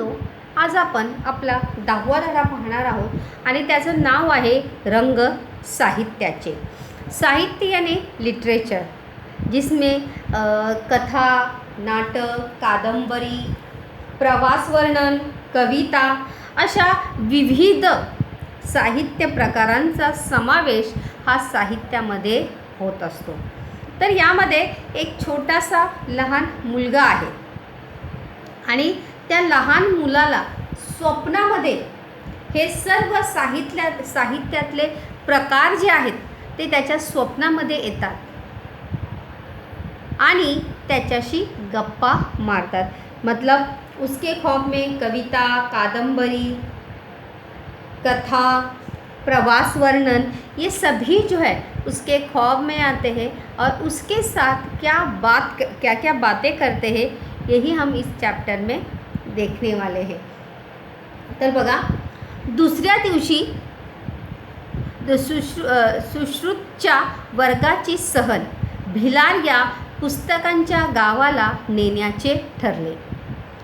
मुलांनो, आज आपण आपला 10वा धडा पाहणार आहोत आणि त्याचं नाव आहे रंग साहित्याचे। साहित्य यानी लिटरेचर, जिसमें कथा, नाटक, कादंबरी, प्रवास वर्णन, कविता अशा विविध साहित्य प्रकारांचा समावेश हा साहित्यामध्ये होत असतो। तर यामध्ये एक छोटासा लहान मुलगा आहे आणि त्या लहान मुलाला स्वप्नामध्ये हे सर्व साहित्यातले प्रकार जे आहेत ते त्याच्या स्वप्नामध्ये येतात आणि त्याच्याशी गप्पा मारतात। मतलब उसके ख्वाब में कविता, कादंबरी, कथा, प्रवास वर्णन ये सभी जो है उसके ख्वाब में आते हैं और उसके साथ क्या क्या बातें करते हैं यही हम इस चैप्टर में देखने वाले हैं। तर बघा, दुसऱ्या दिवशी सुश्रुतच्या वर्गाची सहल भिलार या पुस्तकांच्या गावाला नेण्याचे ठरले।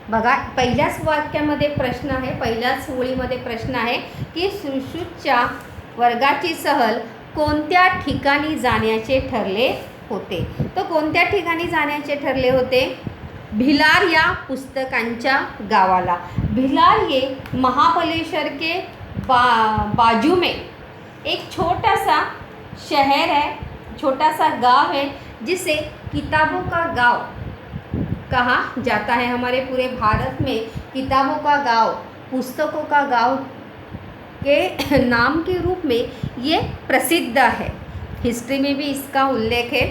बघा, पहिल्याच वाक्यामध्ये प्रश्न आहे, पहिल्याच ओळीमध्ये प्रश्न आहे की सुश्रुतच्या वर्गाची सहल कोणत्या ठिकाणी जाण्याचे ठरले होते। तो कोणत्या ठिकाणी जाण्याचे ठरले होते? भिलार या पुस्तकांच्या गावाला। भिलार ये महाबलेश्वर के बाजू में एक छोटा सा शहर है, छोटा सा गांव है जिसे किताबों का गांव कहा जाता है। हमारे पूरे भारत में किताबों का गांव, पुस्तकों का गांव के नाम के रूप में ये प्रसिद्ध है। हिस्ट्री में भी इसका उल्लेख है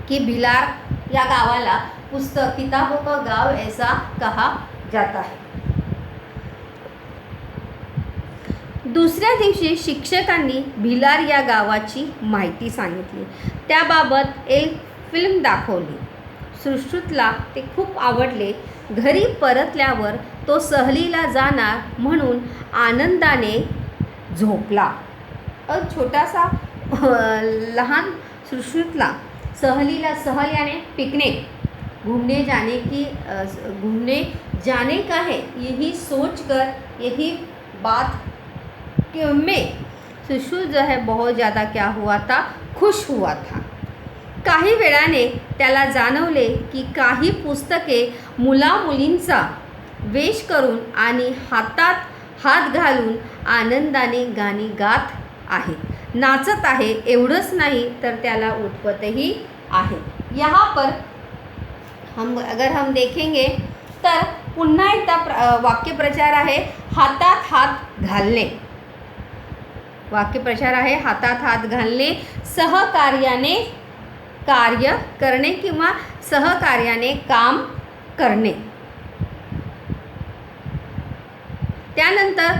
कि भिलार या गावाला किताबों का गांव ऐसा कहा जाता है। दुसऱ्या दिवशी शिक्षकांनी भिलार या गावाची माहिती सांगितली, त्याबाबत एक फिल्म दाखवली। सुश्रुतला ते खूप आवडले। घरी परतल्यावर तो सहलीला जाणार म्हणून आनंदाने झोपला। और छोटासा लहान सुश्रुतला सहल यानी पिकनिक, घूमने जाने का है, यही सोचकर, यही बात में सुश्रुत जो है बहुत ज़्यादा क्या हुआ था, खुश हुआ था। काही वेळाने त्याला जाणवले की काही पुस्तके मुलामुलींचा वेश करून आणि हातात हात घालून आनंदाने गाणी गात आहेत, नाचत आहे। एवढंच नाही तर त्याला उठवतही आहे। यहाँ पर अगर हम देखेंगे तर पुन्हा एकदा वाक्यप्रचार आहे हातात हात घालणे। वाक्यप्रचार आहे हातात हात घालणे, सहकार्याने कार्य करणे किंवा सहकार्याने काम करणे। त्यानंतर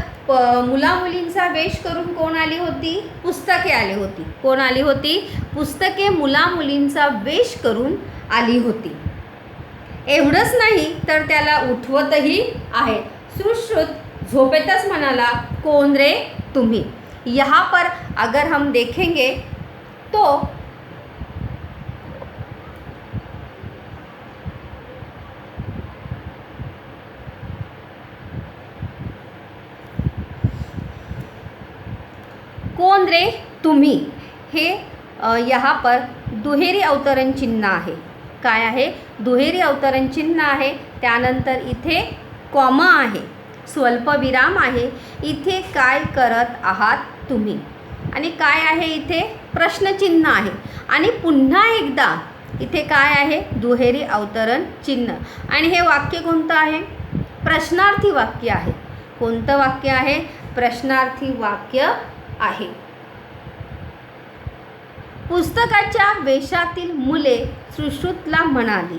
मुलामुलींचा वेश करून कोण आली होती? पुस्तके आली होती। कोण आली होती? पुस्तके मुलामुलींचा वेश करून आली होती। एवढंच नाही तर त्याला उठवतही आहे। सुश्रुत झोपेतच म्हणाला, कोण रे तुम्ही? यहाँ पर अगर हम देखेंगे तो कोण रे तुम्ही हे यहाँ पर दुहेरी अवतरण चिन्ह आहे। काय आहे? दुहेरी अवतरण चिन्ह आहे। त्यानंतर इथे कॉमा आहे, स्वल्पविराम आहे। इथे काय करत आहात तुम्ही? आणि काय आहे? इथे प्रश्नचिन्ह आहे आणि पुन्हा एकदा इथे काय आहे? दुहेरी अवतरण चिन्ह। आणि हे वाक्य कोणतं आहे? प्रश्नार्थी वाक्य आहे। कोणतं वाक्य आहे? प्रश्नार्थी वाक्य आहे। पुस्तकाच्या वेशातील मुले सुश्रुतला म्हणाली,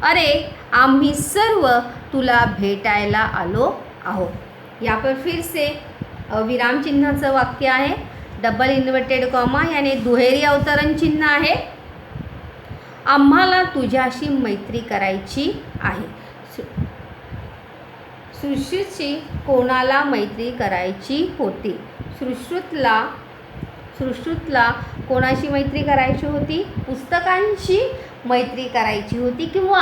अरे आम्ही सर्व तुला भेटायला आलो आहोत। यहाँ पर फिर से विराम चिन्हाचं वाक्य आहे, डबल इन्व्हर्टेड कॉमा यानी दुहेरी अवतरण चिन्ह आहे। आम्हाला तुझ्याशी मैत्री करायची आहे। सुश्रुतशी कोणाला मैत्री करायची होती? सुश्रुतला कोणाशी मैत्री करायची होती? पुस्तकांशी मैत्री करायची होती किंवा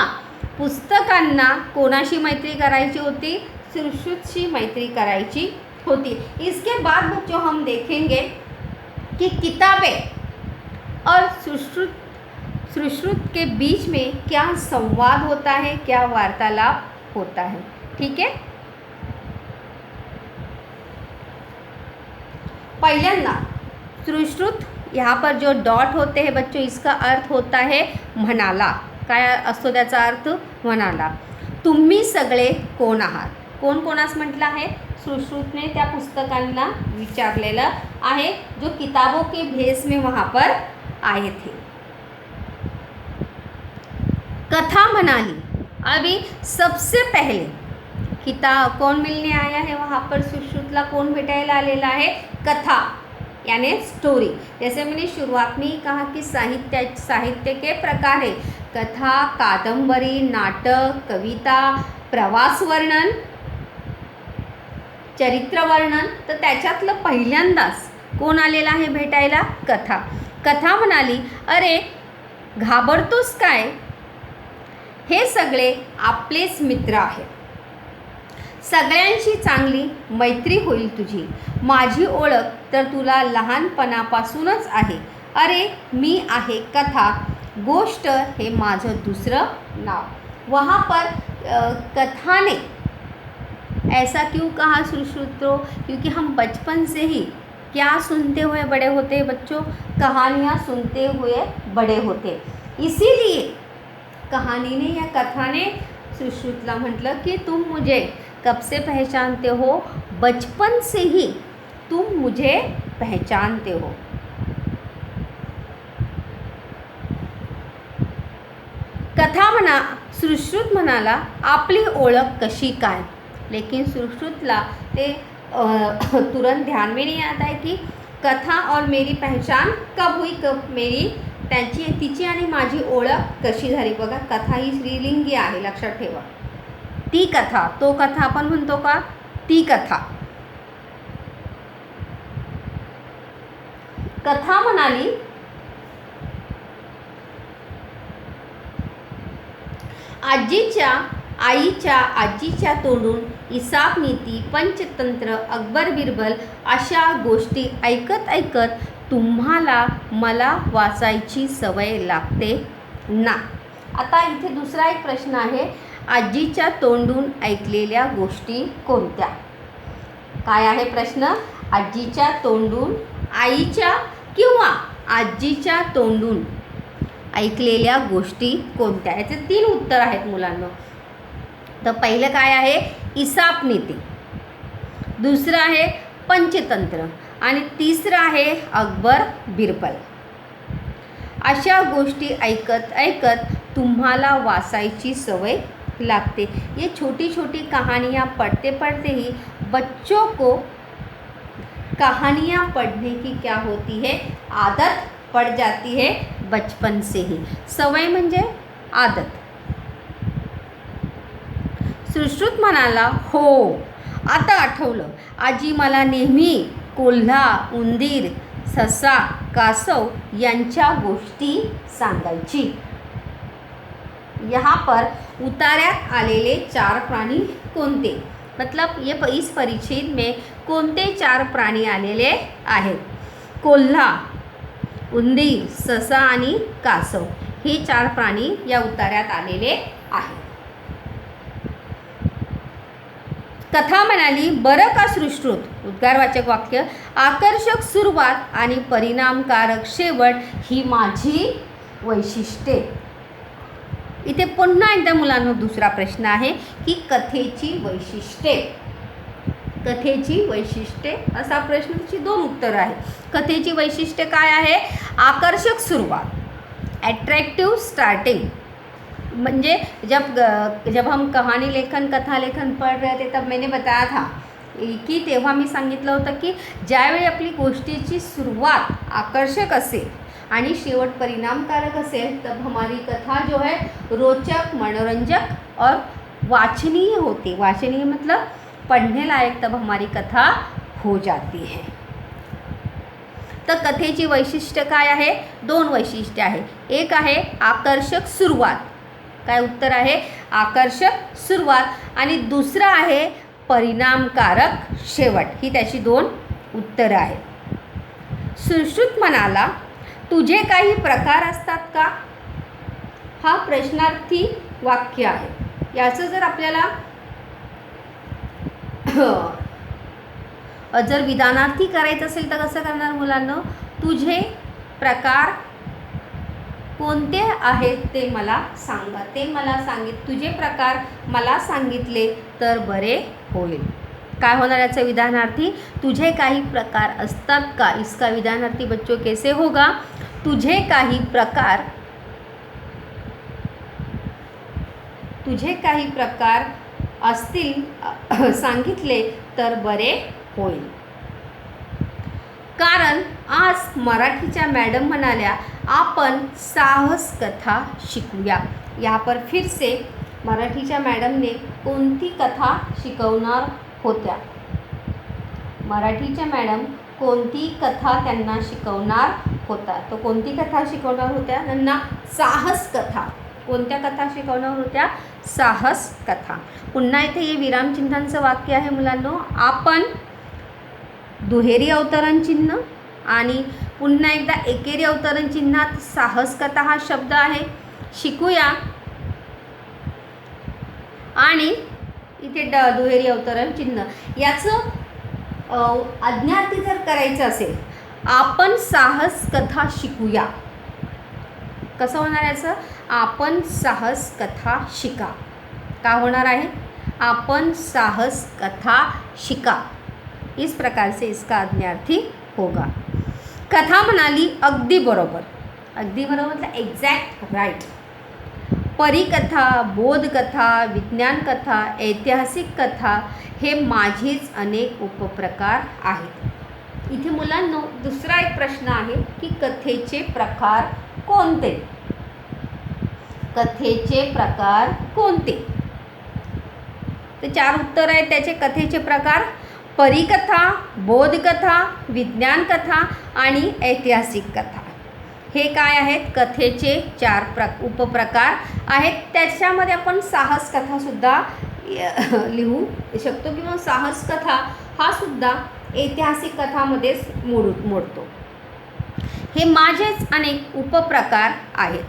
पुस्तकांना कोणाशी मैत्री करायची होती? सुश्रुतशी मैत्री करायची होती। इसके बाद बच्चों हम देखेंगे कि किताबें और सुश्रुत के बीच में क्या संवाद होता है, क्या वार्तालाप होता है। ठीक है, पहिल्यांदा सुश्रुत, यहाँ पर जो डॉट होते हैं बच्चों, इसका अर्थ होता है म्हणाला। काय असतो त्याचा अर्थ? म्हणाला। तुम्ही सगळे कोण आहात? कोण कोणास म्हटलं आहे? सुश्रुतने त्या पुस्तकांना विचारलेलं आहे, जो किताबों के भेस में वहाँ पर आए थे। कथा म्हणाली, अभी सबसे पहले कौन मिलने आया है वहाँ पर? सुश्रुतला कौन भेटायला आलेला आहे? कथा यानी स्टोरी। जैसे मैंने शुरुआत में ही कहा कि साहित्य के प्रकार है कथा, कादंबरी, नाटक, कविता, प्रवास वर्णन, चरित्र वर्णन। तर त्याच्यातलं पहिल्यांदाच कोण आलेला आहे भेटायला? कथा। कथा म्हणाली, अरे घाबरतोस काय? हे सगळे आपलेच मित्र आहेत, सगळ्यांशी चांगली मैत्री होईल तुझी। माझी ओळख तर तुला लहानपणापासूनच आहे। अरे मी आहे कथा, गोष्ट हे माझं दुसरं नाव। वहाँ पर कथा ने ऐसा क्यों कहा सुश्रुतो? क्योंकि हम बचपन से ही क्या सुनते हुए बड़े होते हैं बच्चों? कहानियाँ सुनते हुए बड़े होते, इसीलिए कहानी ने या कथा ने सुश्रुतला म्हटलं कि तुम मुझे कब से पहचानते हो? बचपन से ही तुम मुझे पहचानते हो। सुश्रुत म्हणाला, आपली ओळख कशी काय? लेकिन सुश्रुतला ते तुरंत ध्यान में नहीं आता है कि कथा और मेरी पहचान कब हुई, कब मेरी तिची आणि माझी ओळख कशी झाली। बघा, कथा ही स्त्रीलिंगी आहे, लक्षात ठेवा। ती कथा, तो कथा आपण म्हणतो का? ती कथा। कथा म्हणाली, आजीच्या तोंडून इसाप नीती, पंचतंत्र, अकबर बिरबल अशा गोष्टी ऐकत ऐकत तुम्हाला मला वाचायची सवय लागते ना। आता इथे दुसरा एक प्रश्न आहे, आजीच्या तोंडून ऐकलेल्या गोष्टी कोणत्या? काय आहे प्रश्न? आजीच्या तोंडून, आईच्या किंवा आजीच्या तोंडून ऐकलेल्या गोष्टी कोणत्या? याचे 3 उत्तर आहेत मुलांना। तर पहिलं काय आहे? इसाप नीती, दुसरं आहे पंचतंत्र आणि तिसरं आहे अकबर बिरबल। अशा गोष्टी ऐकत ऐकत तुम्हाला वाचायची सवय लागते। ये छोटी छोटी कहानियाँ पढ़ते पढ़ते ही बच्चों को कहानियाँ पढ़ने की क्या होती है? आदत पड़ जाती है बचपन से ही। सवय म्हणजे आदत। सुश्रुत म्हणाला, हो आता आठवलं, आजी मला नेहमी कोल्हा, उंदीर, ससा, कासव यांच्या गोष्टी सांगायची। यहाँ पर उतार्यात आलेले 4 प्राणी कोणते? मतलब ये इस परिच्छेद में कोणते 4 प्राणी आलेले आहेत? कोल्हा, उंदीर, ससा आणि कासव हे 4 प्राणी या उतार्यात आलेले आहेत। कथा म्हणाली, बरं का सुश्रुत, उद्गारवाचक वाक्य, आकर्षक सुरुवात आणि परिणामकारक शेवट ही माझी वैशिष्ट्ये। इथे पुन्हा एकदा मुलांनो दुसरा प्रश्न आहे की कथेची वैशिष्ट्ये। कथेची वैशिष्ट्ये असा प्रश्नाची 2 उत्तर आहे। कथेची वैशिष्ट्ये काय आहे? आकर्षक सुरुवात, अट्रैक्टिव स्टार्टिंग। म्हणजे जब हम कहानी लेखन, कथा लेखन पढ़ रहे थे तब मैंने बताया था की तेव्हा मी सांगितलं होतं की ज्यावेळी आपली गोष्टीची सुरुवात आकर्षक असेल आणि शेवट परिणामकारक असेल तब हमारी कथा जो है रोचक, मनोरंजक और वाचनीय होती। वाचनीय मतलब पढ़ने लायक, तब हमारी कथा हो जाती है। तर कथेची वैशिष्ट्य काय आहे? 2 वैशिष्ट्य आहे। एक आहे आकर्षक सुरुवात, काय उत्तर आहे? आकर्षक सुरुवात. आणि दुसरं आहे परिणामकारक शेवट. ही त्याची 2 उत्तरं आहेत. सुश्रुत म्हणाला, तुझे काही प्रकार असतात का? हा प्रश्नार्थी वाक्य आहे. याचं जर आपल्याला जर विधानार्थी करायचं असेल तर कसं करणार मुलांना? तुझे प्रकार कोणते आहेत ते मला सांगा. ते मला तुझे प्रकार मला सांगितले तर बरे होईल. काय होणार याचं विधानार्थी? तुझे काही प्रकार असतात का? इसका विधानार्थी बच्चों कैसे होगा? तुझे काही प्रकार असतील सांगितले तर बरे होईल. कारण आज मराठीच्या मॅडम म्हणाल्या आपण साहस कथा शिकूया. यहाँ पर फिर से मराठीच्या मॅडमने कोणती कथा शिकवणार होत्या? मराठीच्या मॅडम कोणती कथा त्यांना शिकवणार होता? तो कोणती कथा शिकवणार होत्या त्यांना? साहस कथा. कोणत्या कथा शिकवणार होत्या? साहस कथा. पुन्हा इथे हे विरामचिन्हांचं वाक्य आहे मुलांनो. आपण दुहेरी अवतरण चिन्ह आणि पुन्हा एकदा एकेरी अवतरण चिन्हात साहस कथा हा शब्द आहे. शिकूया. आणि इथे दुहेरी अवतरण चिन्ह याचं आज्ञार्थी जर करायचं असेल, आपण साहस कथा शिकूया. कसं होणार याचं? आपण साहस कथा शिका. का होणार आहे? आपण साहस कथा शिका. इस प्रकार से इसका आज्ञार्थी होगा. कथा म्हणाली अगदी बरोबर. अगदी बरोबर मतलब एक्झॅक्ट राईट. परिकथा, बोधकथा, विज्ञान कथा, ऐतिहासिक कथा हे माझेच अनेक उपप्रकार आहेत. इथे मुलांनो दुसरा एक प्रश्न आहे की कथेचे प्रकार कोणते? कथेचे प्रकार कोणते? तर 4 उत्तर आहेत त्याचे. कथेचे प्रकार परिकथा, बोधकथा, विज्ञान कथा आणि ऐतिहासिक कथा. हे काय आहेत? कथेचे 4 उपप्रकार आहेत. त्याच्यामध्ये आपण साहस कथासुद्धा लिहू शकतो किंवा साहस कथा हा सुद्धा ऐतिहासिक कथामध्येच मोडतो. हे माझेच अनेक उपप्रकार आहेत.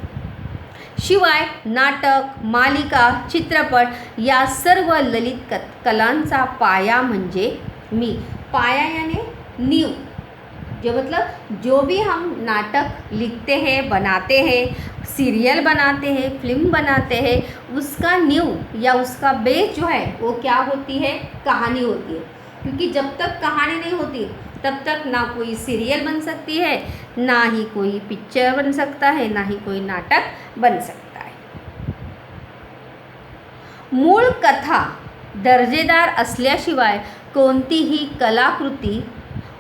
शिवाय नाटक, मालिका, चित्रपट या सर्व ललित कलांचा पाया म्हणजे मी. पाया यानी नींव. जो मतलब जो भी हम नाटक लिखते हैं, बनाते हैं, सीरियल बनाते हैं, फिल्म बनाते हैं, उसका नींव या उसका बेस जो है वो क्या होती है? कहानी होती है. क्योंकि जब तक कहानी नहीं होती तब तक ना कोई सीरियल बन सकती है, ना ही कोई पिक्चर बन सकता है, ना ही कोई नाटक बन सकता है. मूळ कथा दर्जेदार असल्याशिवाय कोणतीही कलाकृती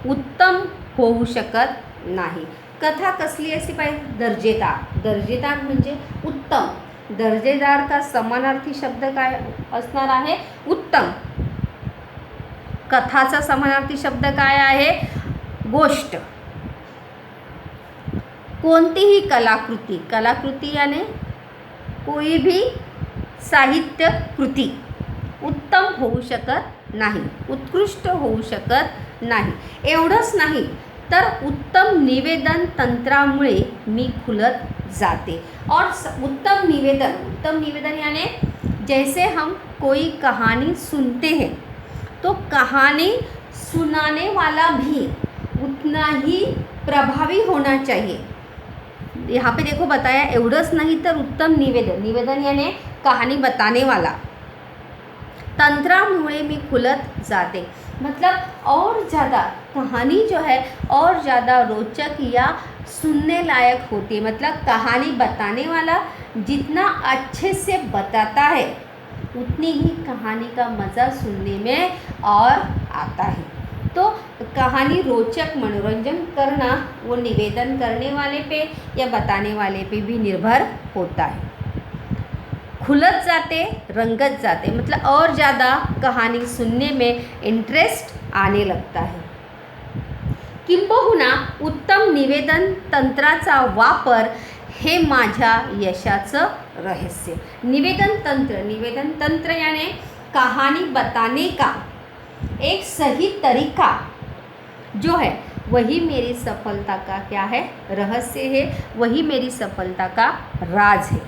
उत्तम होऊ शकत नाही. कथा कसली असली पाहिजे? दर्जेदार. दर्जेदार म्हणजे उत्तम. दर्जेदार का समानार्थी शब्द काय असणार आहे? उत्तम. कथाचा समानार्थी शब्द काय आहे? गोष्ट. कोणतीही कलाकृती. कलाकृती याने कोई भी साहित्य कृती उत्तम होऊ शकत नाही, उत्कृष्ट होऊ शकत नाही. एवढंच नाही तर उत्तम निवेदन तंत्रामुळे मी खुलत जाते. और उत्तम निवेदन यानी जैसे हम कोई कहानी सुनते हैं तो कहानी सुनाने वाला भी उतना ही प्रभावी होना चाहिए. यहाँ पे देखो बताया. एवढंच नहीं तर उत्तम निवेदन यानी कहानी बताने वाला. तंत्रामुळे मी खुलत जाते मतलब और ज़्यादा कहानी जो है और ज़्यादा रोचक या सुनने लायक होती है. मतलब कहानी बताने वाला जितना अच्छे से बताता है उतनी ही कहानी का मज़ा सुनने में और आता है. तो कहानी रोचक मनोरंजन करना वो निवेदन करने वाले पे या बताने वाले पे भी निर्भर होता है. खुलत जाते, रंगत जाते मतलब और ज़्यादा कहानी सुनने में इंटरेस्ट आने लगता है. किंबहुना उत्तम निवेदन तंत्राचा वापर हे माझ्या यशाचं रहस्य. निवेदन तंत्र यानी कहानी बताने का एक सही तरीका जो है वही मेरी सफलता का क्या है, रहस्य है, वही मेरी सफलता का राज है.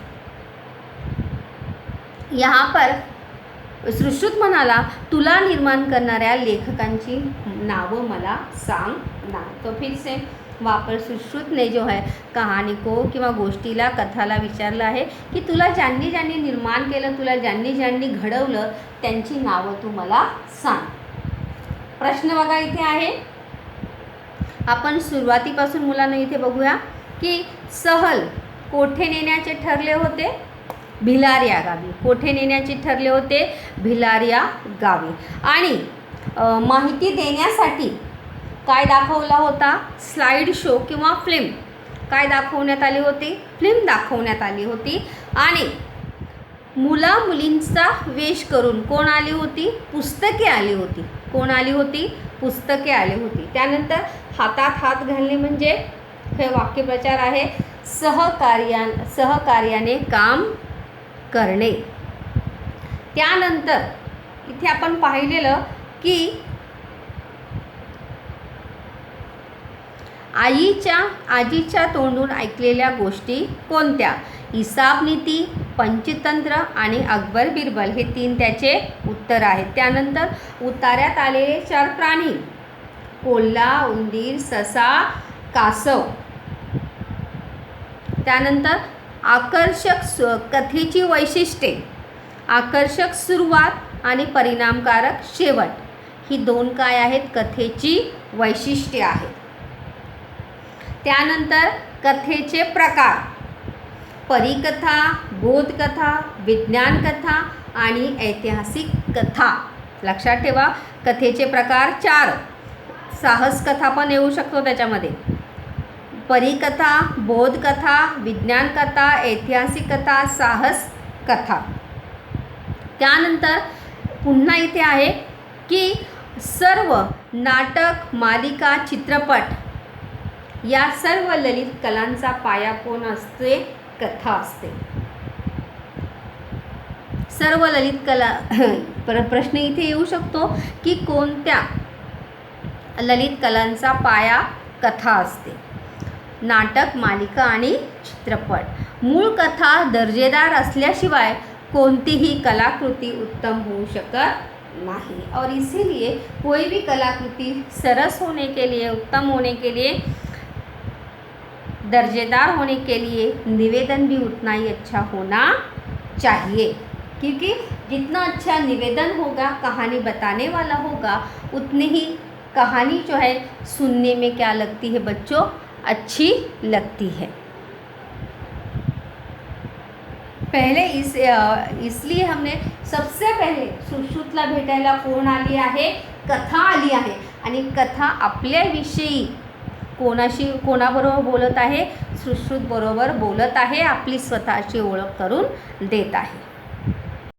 यहाँ पर सुश्रुत म्हणाला, तुला निर्माण करणाऱ्या लेखकांची नावं मला सांग ना. तो फिर से वापर सुश्रुत ने जो है कहाणी को किंवा गोष्टीला कथाला विचारलं आहे की तुला ज्यांनी ज्यांनी निर्माण केलं, तुला ज्यांनी ज्यांनी घडवलं त्यांची नावं तू मला सांग. प्रश्न बघा इथे आहे. आपण सुरुवातीपासून मुलांना इथे बघूया की सहल कोठे नेण्याचे ठरले होते, भिलार या गावी. कोठे नेण्याचे ठरले होते, भिलार या गावी. आणि माहिती देण्यासाठी काय दाखवला होता, स्लाइड शो किंवा फिल्म काय दाखवण्यात आली होती, फिल्म दाखवण्यात आली होती. आणि मुला मुलींचा वेश करून कोण आली होती, पुस्तके आली होती. कोण आली होती, पुस्तके आली होती. त्यानंतर हातात हात घालणे म्हणजे हे वाक्यप्रचार आहे, सहकार्याने काम करणे. त्यानंतर इथे आपण पाहिलेलं की आजीच्या तोंडून ऐकलेल्या गोष्टी कोणत्या, हिसाबनीती, पंचतंत्र आणि अकबर बिरबल हे 3 त्याचे उत्तर आहेत. त्यानंतर उतार्यात आलेले 4 प्राणी, कोल्हा, उंदीर, ससा, कासव. त्यानंतर आकर्षक कथेची वैशिष्ट्ये, आकर्षक सुरुवात आणि परिणामकारक शेवट ही 2 काय आहेत, कथेची वैशिष्ट्ये आहेत. त्यानंतर कथेचे प्रकार, परिकथा, बोधकथा, विज्ञान कथा आणि ऐतिहासिक कथा. लक्षात ठेवा कथेचे प्रकार 4. साहस कथा पण येऊ शकतो त्याच्यामध्ये, परिकथा, बोधकथा, विज्ञान कथा, ऐतिहासिक कथा, साहस कथा. त्यानंतर पुन्हा इथे आहे की सर्व नाटक, मालिका, चित्रपट या सर्व ललित कलांचा पाया कोण असते, कथा असते. सर्व ललित कला प्रश्न इथे येऊ शकतो की कोणत्या ललित कलांचा पाया कथा असते, नाटक, मालिका आणि चित्रपट. मूळ कथा दर्जेदार असल्याशिवाय कोणतीही कलाकृती उत्तम होऊ शकत नहीं. और इसीलिए कोई भी कलाकृति सरस होने के लिए, उत्तम होने के लिए, दर्जेदार होने के लिए निवेदन भी उतना ही अच्छा होना चाहिए. क्योंकि जितना अच्छा निवेदन होगा, कहानी बताने वाला होगा, उतनी ही कहानी जो है सुनने में क्या लगती है बच्चों, अच्छी लगती है. पहले इसलिए हमने सबसे पहले सुश्रुतला भेटायला कोण आली आहे, कथा आली आहे. आणि कथा आपल्याविषयी कोणाबरोबर बोलत आहे, सुश्रुत बरोबर बोलत आहे, आपली स्वतःची ओळख करून देत आहे.